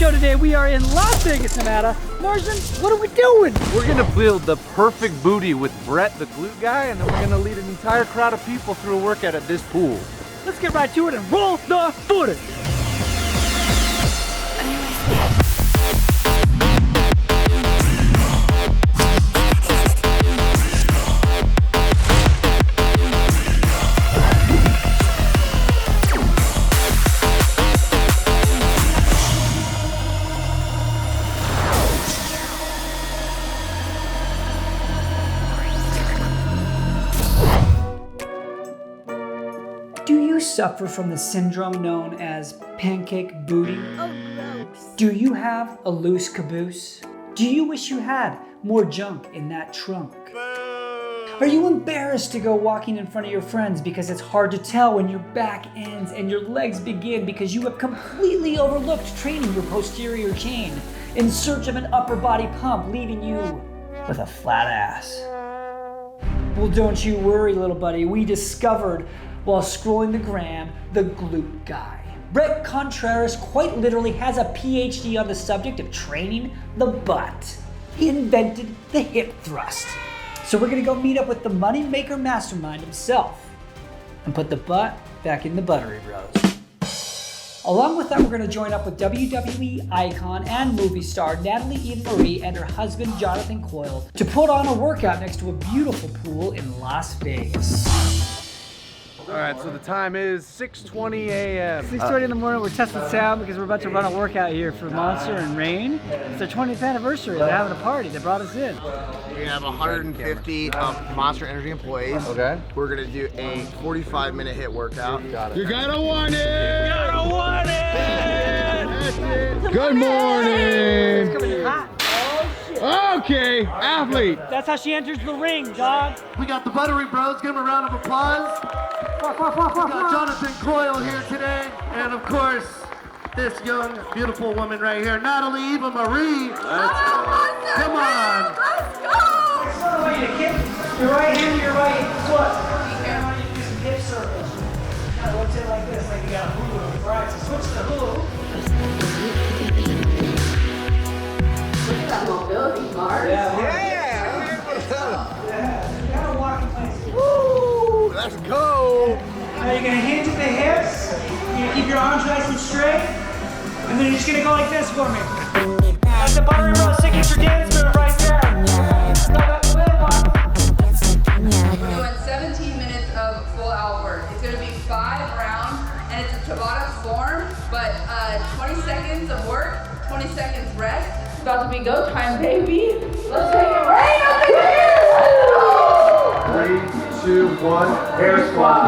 show today. We are in Las Vegas, Nevada. Marston, what are we doing? We're gonna build the perfect booty with Brett, the glute guy, and then we're gonna lead an entire crowd of people through a workout at this pool. Let's get right to it and roll the footage. Suffer from the syndrome known as pancake booty? Oh, gross. Do you have a loose caboose? Do you wish you had more junk in that trunk? Are you embarrassed to go walking in front of your friends because it's hard to tell when your back ends and your legs begin because you have completely overlooked training your posterior chain in search of an upper body pump, leaving you with a flat ass? Well, don't you worry, little buddy. We discovered while scrolling the gram, the Glute Guy. Brett Contreras quite literally has a PhD on the subject of training the butt. He invented the hip thrust. So we're gonna go meet up with the moneymaker mastermind himself and put the butt back in the Buttery Bros. Along with that, we're gonna join up with WWE icon and movie star Natalie Eden Marie and her husband Jonathan Coyle to put on a workout next to a beautiful pool in Las Vegas. All right, so the time is 6:20 a.m. 6:20 in the morning, we're testing sound because we're about to run a workout here for Monster and Rain. It's their 20th anniversary. They're having a party. They brought us in. We have 150 Monster Energy employees. Okay. We're gonna do a 45-minute hit workout. Got it. You gotta want it! You gotta want it! That's it. Good morning! It's coming in hot. Okay, athlete. That's how she enters the ring, dog. We got the Buttery Bros. Give them a round of applause. We got Jonathan Coyle here today, and of course, this young, beautiful woman right here, Natalie Eva Marie. Come on. Let's go! I want you to kick your right hand to your right foot. I want you to do some hip circles. Kind of rotate like this, like you got a hula. All right, so switch to the hula. Look at that mobility, Mars. Yeah. Got a walking place. Woo! Let's go! Now you're gonna hinge at the hips. You're gonna keep your arms nice and straight. And then you're just gonna go like this for me. That's the Buttery Bros signature dance move right there. We're doing 17 minutes of full out work. It's gonna be 5 rounds, and it's a Tabata form, but 20 seconds of work, 20 seconds rest. It's about to be go time, baby. Let's take it right up in here. 3, 2, 1. Air squat.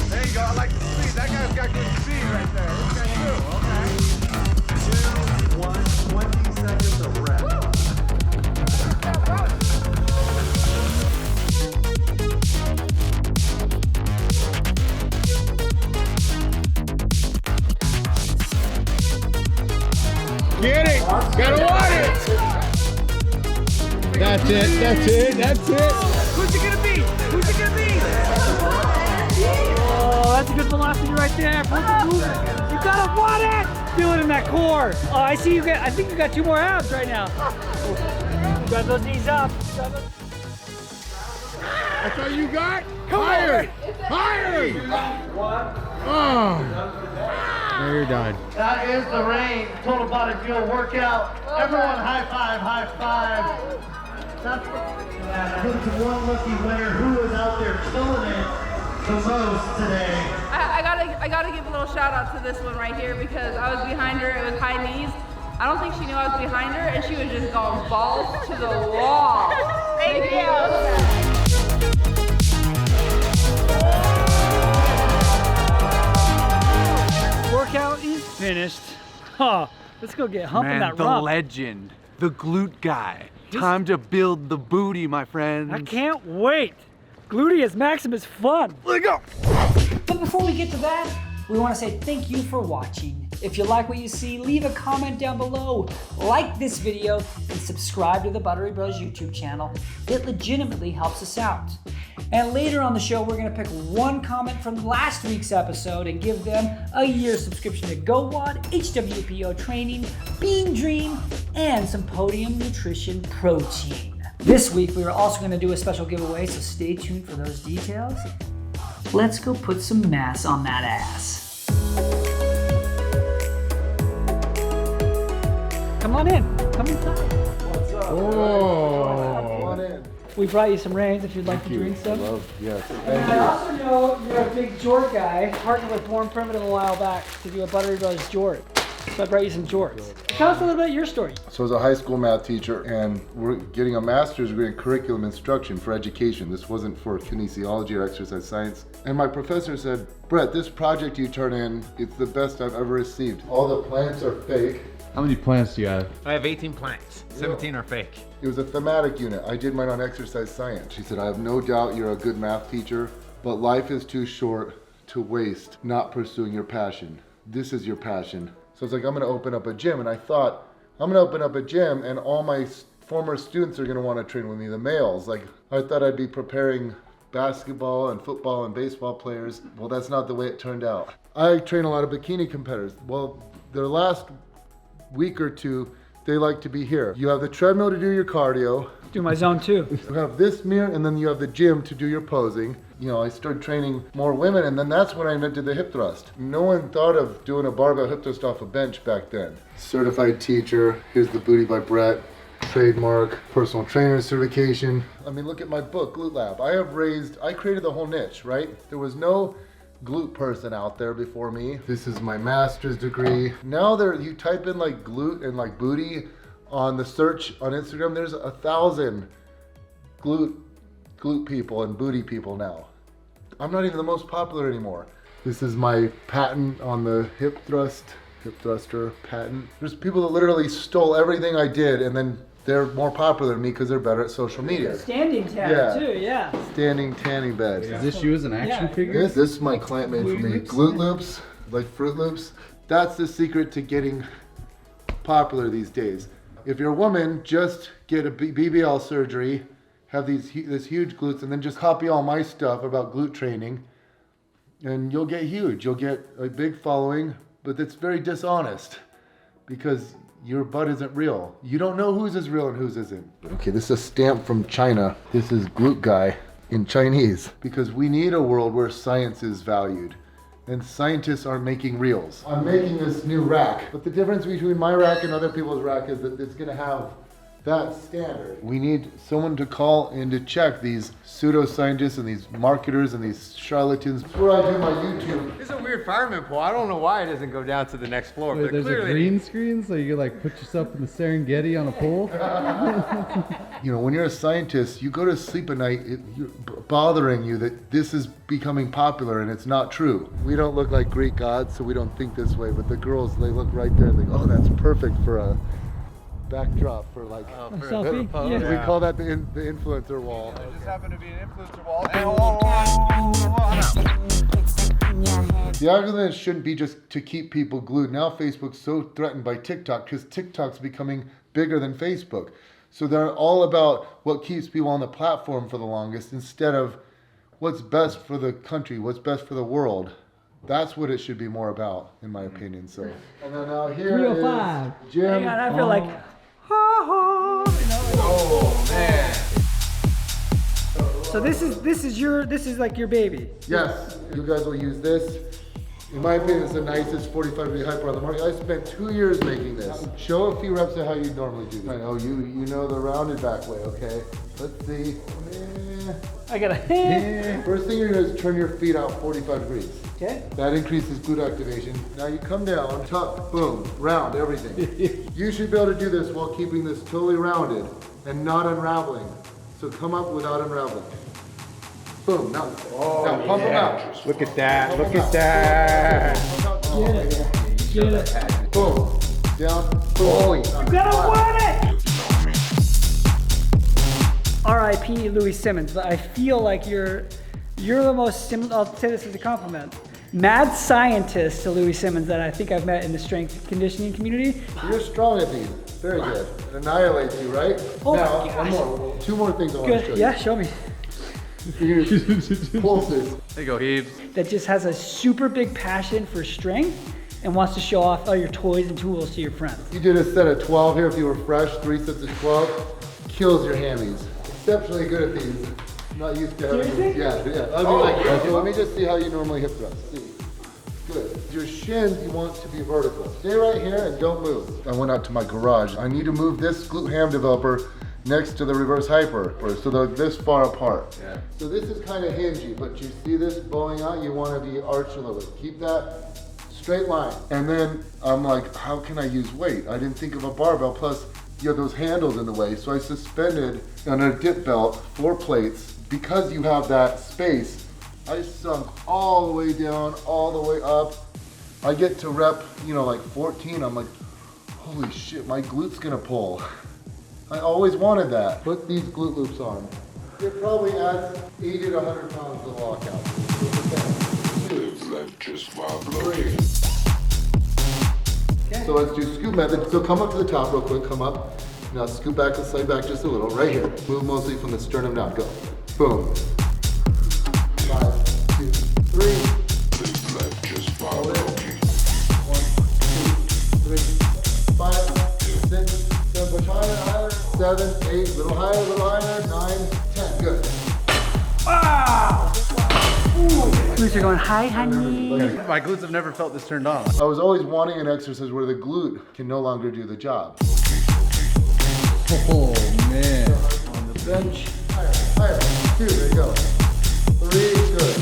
There you go. I like the speed. That guy's got good speed right there. What you guys do? Okay. 2, 1. 20 seconds of rest. Get it. Gotta want it. That's it. That's it. That's it. Who's it gonna be? Who's it gonna be? Oh, that's a good velocity right there. You gotta want it. Feel it in that core. Oh, I see you got. I think you got 2 more abs right now. Grab those knees up. That's all you got? Higher. Higher. Oh. There you're done. That is the Rain Total Body Fuel workout. Everyone high five, high five. That's to one lucky winner who was out there killing it the most today. I gotta give a little shout out to this one right here because I was behind her. It was high knees. I don't think she knew I was behind her, and she was just going balls to the wall. Thank you. Workout is finished. Huh. Let's go get humping that the rump. legend, the Glute Guy. Time to build the booty, my friend. I can't wait. Gluteus Maximus fun. Let's go. But before we get to that, we want to say thank you for watching. If you like what you see, leave a comment down below, like this video, and subscribe to the Buttery Bros YouTube channel. It legitimately helps us out. And later on the show, we're gonna pick one comment from last week's episode and give them a year subscription to GOWOD, HWPO training, Bean Dream, and some PODIUM nutrition protein. This week, we are also gonna do a special giveaway, so stay tuned for those details. Let's go put some mass on that ass. Come on in, come inside. What's up? Oh. Come on in. We brought you some rains if you'd like to drink some. Yes. And I also know you're a big jort guy. Partnered with Warm Primitive a while back to do a Buttery Bros jort. So I brought you some jorts. Tell us a little bit your story. So I was a high school math teacher, and we're getting a master's degree in curriculum instruction for education. This wasn't for kinesiology or exercise science. And my professor said, Brett, this project you turn in, it's the best I've ever received. All the plants are fake. How many plants do you have? I have 18 plants. 17 are fake. It was a thematic unit. I did mine on exercise science. She said, I have no doubt you're a good math teacher, but life is too short to waste not pursuing your passion. This is your passion. So it's like, I'm gonna open up a gym. And I thought, I'm gonna open up a gym and all my former students are gonna wanna train with me, the males. Like, I thought I'd be preparing basketball and football and baseball players. Well, that's not the way it turned out. I train a lot of bikini competitors. Well, their last week or two, they like to be here. You have the treadmill to do your cardio. Do my zone too. You have this mirror, and then you have the gym to do your posing. You know, I started training more women, and then that's when I invented the hip thrust. No one thought of doing a barbell hip thrust off a bench back then. Certified teacher, here's the booty by Brett. Trademark, personal trainer certification. I mean, look at my book, Glute Lab. I created the whole niche, right? There was no glute person out there before me. This is my master's degree. Now you type in like glute and like booty on the search on Instagram, there's 1,000 glute people and booty people now. I'm not even the most popular anymore. This is my patent on the hip thruster patent. There's people that literally stole everything I did, and then they're more popular than me because they're better at social media. Standing tab too, yeah. Standing tanning bed. Is this you as an action figure? This my client made for me. Glute loops, like Fruit Loops. That's the secret to getting popular these days. If you're a woman, just get a BBL surgery, have this huge glutes, and then just copy all my stuff about glute training, and you'll get huge. You'll get a big following, but it's very dishonest because your butt isn't real. You don't know whose is real and whose isn't. Okay, this is a stamp from China. This is Glute Guy in Chinese, because we need a world where science is valued and scientists aren't making reels. I'm making this new rack, but the difference between my rack and other people's rack is that it's gonna have that standard. We need someone to call and to check these pseudoscientists and these marketers and these charlatans. That's where I do my YouTube. This is a weird fireman pole. I don't know why it doesn't go down to the next floor. Wait, but there's clearly a green screen so you can like put yourself in the Serengeti on a pole? You know, when you're a scientist, you go to sleep at night, you're bothering you that this is becoming popular and it's not true. We don't look like Greek gods, so we don't think this way, but the girls, they look right there and they go, oh, that's perfect for a backdrop for like a selfie. We call that the influencer wall. It just happened to be an influencer wall. The algorithm shouldn't be just to keep people glued. Now Facebook's so threatened by TikTok because TikTok's becoming bigger than Facebook. So they're all about what keeps people on the platform for the longest instead of what's best for the country, what's best for the world. That's what it should be more about, in my opinion. So, and then now here 305. is Jim. Hang on, I feel like, ha ha. Oh man. So this is like your baby. Yes, you guys will use this. In my opinion, it's the nicest 45-degree hyper on the market. I spent 2 years making this. Show a few reps of how you normally do this. I know you know the rounded back way, okay? Let's see. I got a First thing you're gonna do is turn your feet out 45 degrees. Okay. That increases glute activation. Now you come down, tuck, boom, round, everything. You should be able to do this while keeping this totally rounded and not unraveling. So come up without unraveling. Boom, now pump them out. Look at that. Look at that. Get it. Boom, down, boom. You gotta want it! R.I.P. Louis Simmons, but I feel like you're the most similar. I'll say this as a compliment. mad scientist to Louis Simmons that I think I've met in the strength conditioning community. You're strong at these. Very good. It annihilates you, right? Oh now, my one gosh. more. Two more things I want to show Good. you. Yeah, show me. Pulses. There you go, Hebes. That just has a super big passion for strength and wants to show off all your toys and tools to your friends. You did a set of 12 here if you were fresh, 3 sets of 12. Kills your hammies. Exceptionally good at these. Not used to having Seriously? these. Yeah. I mean, okay, let me just see how you normally hip thrust. See. Good. Your shins, you want to be vertical. Stay right here and don't move. I went out to my garage. I need to move this glute ham developer next to the reverse hyper, so they're this far apart. Yeah. So this is kind of hingy, but you see this bowing out, you want to be arched a little bit. Keep that straight line. And then I'm like, how can I use weight? I didn't think of a barbell, plus you have those handles in the way, so I suspended on a dip belt 4 plates. Because you have that space, I sunk all the way down, all the way up. I get to rep, like 14, I'm like, holy shit, my glute's gonna pull. I always wanted that. Put these glute loops on. It probably adds 80 to 100 pounds to the lockout. 2, 3. So let's do scoop method. So come up to the top real quick, come up. Now scoop back and slide back just a little, right here. Move mostly from the sternum down, go. Boom. 5, 2, 3. Hold it. 1, 2, 3, 5, 6, 7, push higher, 7, 8, little higher, 9, 10, good. Wow! Glutes are going, hi, honey. My glutes have never felt this turned on. I was always wanting an exercise where the glute can no longer do the job. Oh man. On the bench, higher, 2, there you go. 3, good.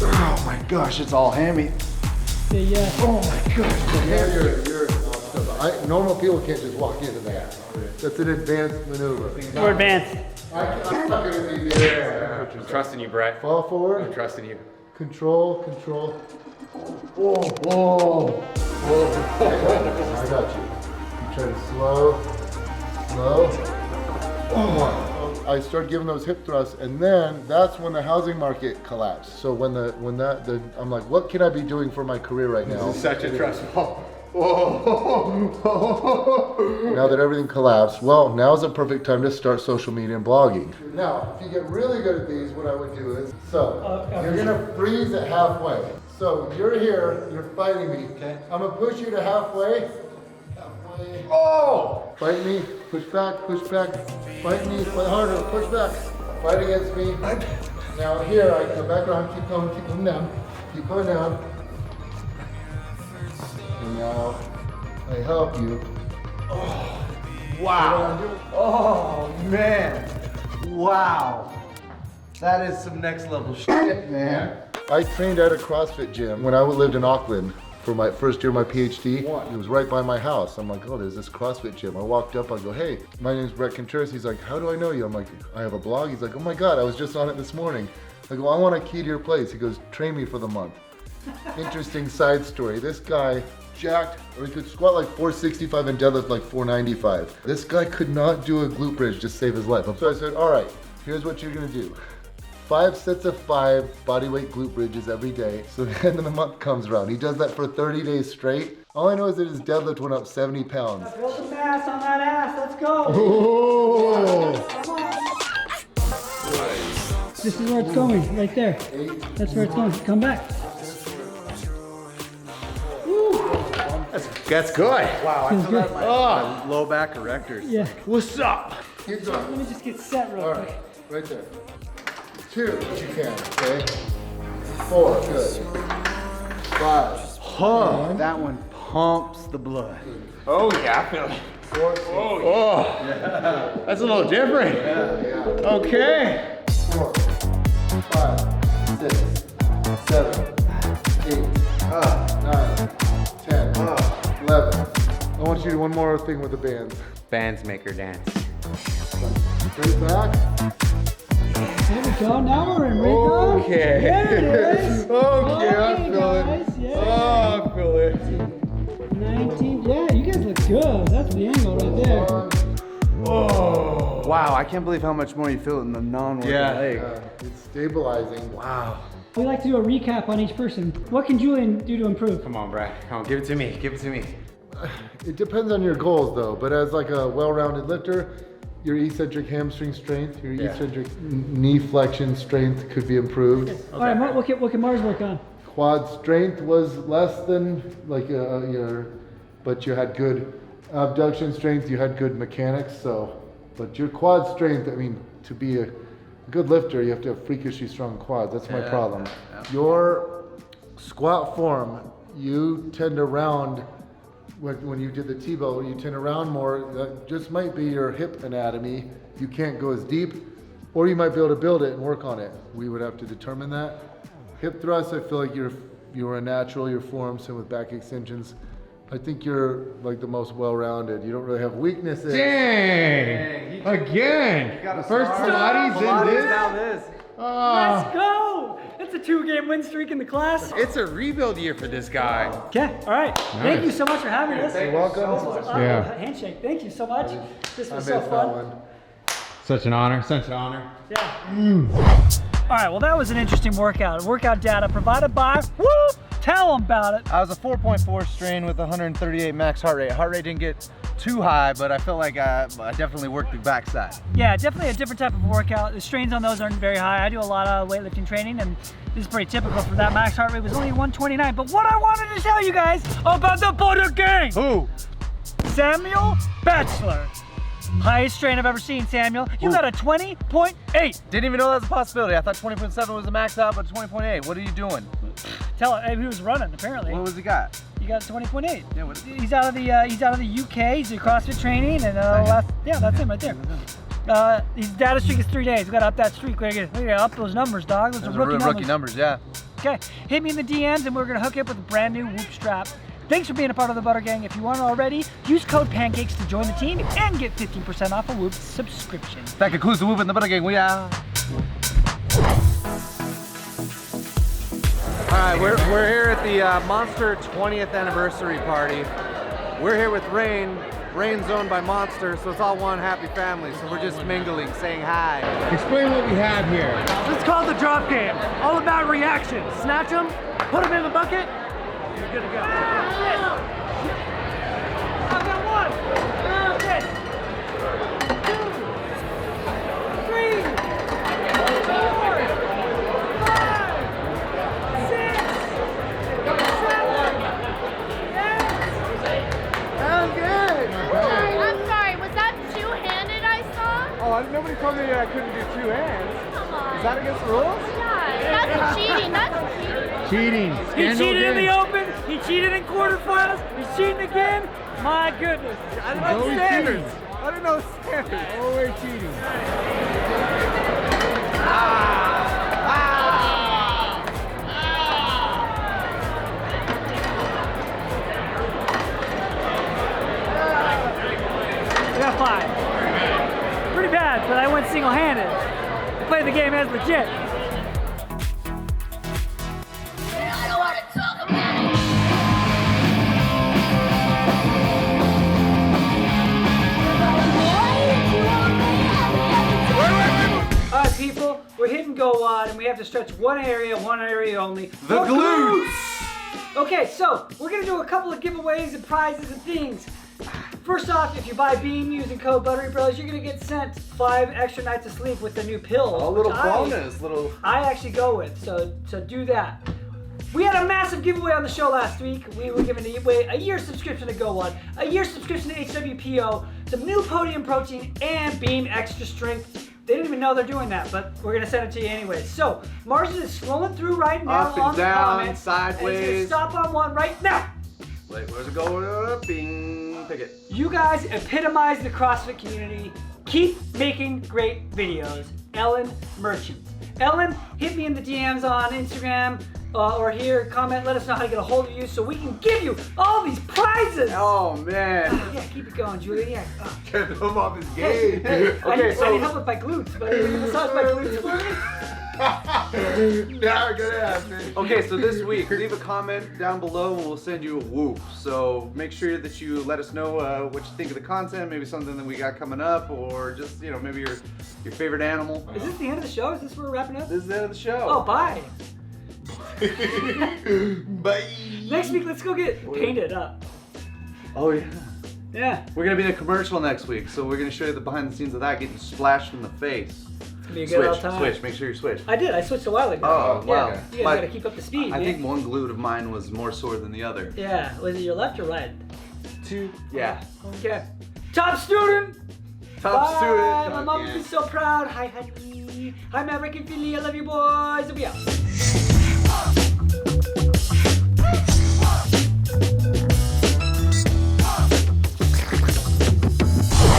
Oh my gosh, it's all hammy. Yeah. Oh my gosh, you're normal people can't just walk into that. That's an advanced maneuver. More advanced. I'm not gonna be there. I'm trusting you, Brett. Fall forward. I'm trusting you. Control. Whoa. I got you. You try to slow. Oh. I started giving those hip thrusts, and then that's when the housing market collapsed. So I'm like, what can I be doing for my career right now? This is such a trust. Now that everything collapsed, well, now's the perfect time to start social media and blogging. Now, if you get really good at these, what I would do is, you're gonna freeze at halfway. So you're here, you're fighting me. Okay. I'm gonna push you to halfway. Oh! Fight me, push back, fight me, fight harder, push back, fight against me. Now here, I come back around, keep going down. And now, I help you. Oh, wow. Oh, man. Wow. That is some next level shit, man. I trained at a CrossFit gym when I lived in Auckland for my first year of my PhD. It was right by my house. I'm like, oh, there's this CrossFit gym. I walked up, I go, hey, my name's Brett Contreras. He's like, how do I know you? I'm like, I have a blog. He's like, oh my God, I was just on it this morning. I go, I want a key to your place. He goes, train me for the month. Interesting side story. This guy jacked, or he could squat like 465 and deadlift like 495. This guy could not do a glute bridge to save his life. So I said, all right, here's what you're gonna do. 5 sets of 5 bodyweight glute bridges every day. So the end of the month comes around. He does that for 30 days straight. All I know is that his deadlift went up 70 pounds. Build some mass on that ass, let's go. Oh. This is where it's going, right there. That's where it's going, come back. That's good. Wow, I Feels feel good. that my low back erectors. Yeah. What's up? Keep going. Let me just get set real All quick. right, right there. 2, if you can, okay? 4, good. 5. Huh, that one pumps the blood. Oh yeah, I feel it. 4, Oh, that's a little different. yeah. Okay. 4, 5, 6, 7, 8, 9, 10, 11. I want you to do one more thing with the bands. Bands make her dance. Straight back. There we go, now we're in rhythm. Okay. There it is. Okay, I feel it. Guys, yeah. Oh, I feel it. 19, yeah, you guys look good. That's the angle right there. Oh. Wow, I can't believe how much more you feel it in the non-workout leg. It's stabilizing. Wow. We like to do a recap on each person. What can Julian do to improve? Come on, Brad. Come on, give it to me. Give it to me. It depends on your goals though, but as like a well-rounded lifter, your eccentric hamstring strength, your eccentric knee flexion strength could be improved. All right, what can Mars work on? Quad strength was less than like but you had good abduction strength, you had good mechanics, but your quad strength, I mean, to be a good lifter, you have to have freakishly strong quads. That's my problem. Your squat form, you tend to round, when you did the T-bow, you tend to round more. That just might be your hip anatomy. You can't go as deep, or you might be able to build it and work on it. We would have to determine that. Hip thrust, I feel like you're a natural, your form, same with back extensions. I think you're like the most well-rounded. You don't really have weaknesses. Dang! Again! First Pilates, then this? Now this. Let's go! It's a 2-game win streak in the class. It's a rebuild year for this guy. Okay, all right. Thank you so much for having us. You're welcome. This was awesome. Yeah. Handshake. Thank you so much. This was I so missed fun. that one. Such an honor, such an honor. Yeah. All right, well, that was an interesting workout. Workout data provided by, tell them about it. I was a 4.4 strain with 138 max heart rate. Heart rate didn't get too high, but I felt like I definitely worked the backside. Yeah, definitely a different type of workout. The strains on those aren't very high. I do a lot of weightlifting training, and this is pretty typical for that. Max heart rate was only 129. But what I wanted to tell you guys about the Buttery gang. Who? Samuel Batchelor. Highest strain I've ever seen, Samuel. You got a 20.8. Didn't even know that was a possibility. I thought 20.7 was the max out, but 20.8. What are you doing? Tell it. He was running apparently. What was he got? He got a 20.8. Yeah, what? He's out of the UK. He's in CrossFit training, and that's him right there. His data streak is 3 days. We gotta up that streak. We gotta up those numbers, dog. Those are rookie numbers, yeah. Okay, hit me in the DMs, and we're gonna hook you up with a brand new Whoop strap. Thanks for being a part of the Butter Gang. If you aren't already, use code PANCAKES to join the team and get 15% off a Whoop subscription. That concludes the Whoop in the Butter Gang. We are. All right, we're here at the Monster 20th anniversary party. We're here with Rain. Rain's owned by Monster, so it's all one happy family. So we're just mingling, saying hi. Explain what we have here. This is called the drop game. All about reactions. Snatch them, put them in the bucket, you're good to go. I've got one. This. 2, 3, 4, 5, 6, 7, 8. Sounds good. I'm sorry, was that two-handed I saw? Oh, nobody told me I couldn't do two hands. Come on. Is that against the rules? Yeah, that's cheating. That's cheating. Cheating. He cheated in the open, he cheated in quarterfinals, he's cheating again. My goodness. I didn't know standards. I didn't know standards. Always cheating. I got 5. Pretty bad, but I went single-handed. I played the game as legit. I don't want to talk about it. All right, people, we're hitting GOWOD, and we have to stretch one area only. The glutes! Okay, so we're gonna do a couple of giveaways and prizes and things. First off, if you buy Beam using code Buttery Bros, you're gonna get sent 5 extra nights of sleep with the new pills. A little which bonus, I actually go with, so do that. We had a massive giveaway on the show last week. We were giving away a year subscription to GOWOD, a year subscription to HWPO, some new PODIUM protein, and Beam Extra Strength. They didn't even know they're doing that, but we're gonna send it to you anyway. So, Marston is scrolling through right now Up and on the down, comments. sideways. And he's gonna stop on one right now. Wait, where's it going? Bing, pick it. You guys epitomize the CrossFit community. Keep making great videos. Ellen Merchant. Ellen, hit me in the DMs on Instagram or here, comment, let us know how to get a hold of you so we can give you all these prizes. Oh man. Yeah, keep it going, Julian. Yeah. Get him off his game. I need help with my glutes, but are you gonna massage my glutes for me? Yeah, good ass, man. Okay, so this week, leave a comment down below and we'll send you a whoop. So make sure that you let us know what you think of the content, maybe something that we got coming up, or just, you know, maybe your favorite animal. Is this the end of the show? Is this where we're wrapping up? This is the end of the show. Oh, bye. Bye. Next week, let's go get painted up. Oh, yeah. Yeah. We're gonna be in a commercial next week, so we're gonna show you the behind the scenes of that, getting splashed in the face. It's gonna be a good old time. Switch, make sure you switch. I did. I switched a while ago. Oh, wow. Yeah. You guys gotta keep up the speed, I man. think one glute of mine was more sore than the other. Yeah. Was it your left or right? Yeah. Okay. Top student! Top Bye. student. My mom would be so proud. Hi, honey. Hi, Maverick and Philly. I love you, boys. And we out.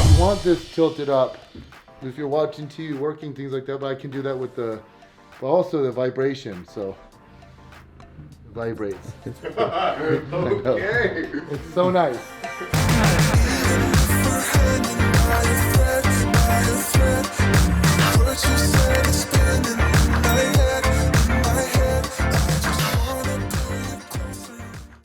You want this tilted up if you're watching TV, working, things like that, but I can do that with the, but also the vibration, so it vibrates. Okay. It's so nice. What you say?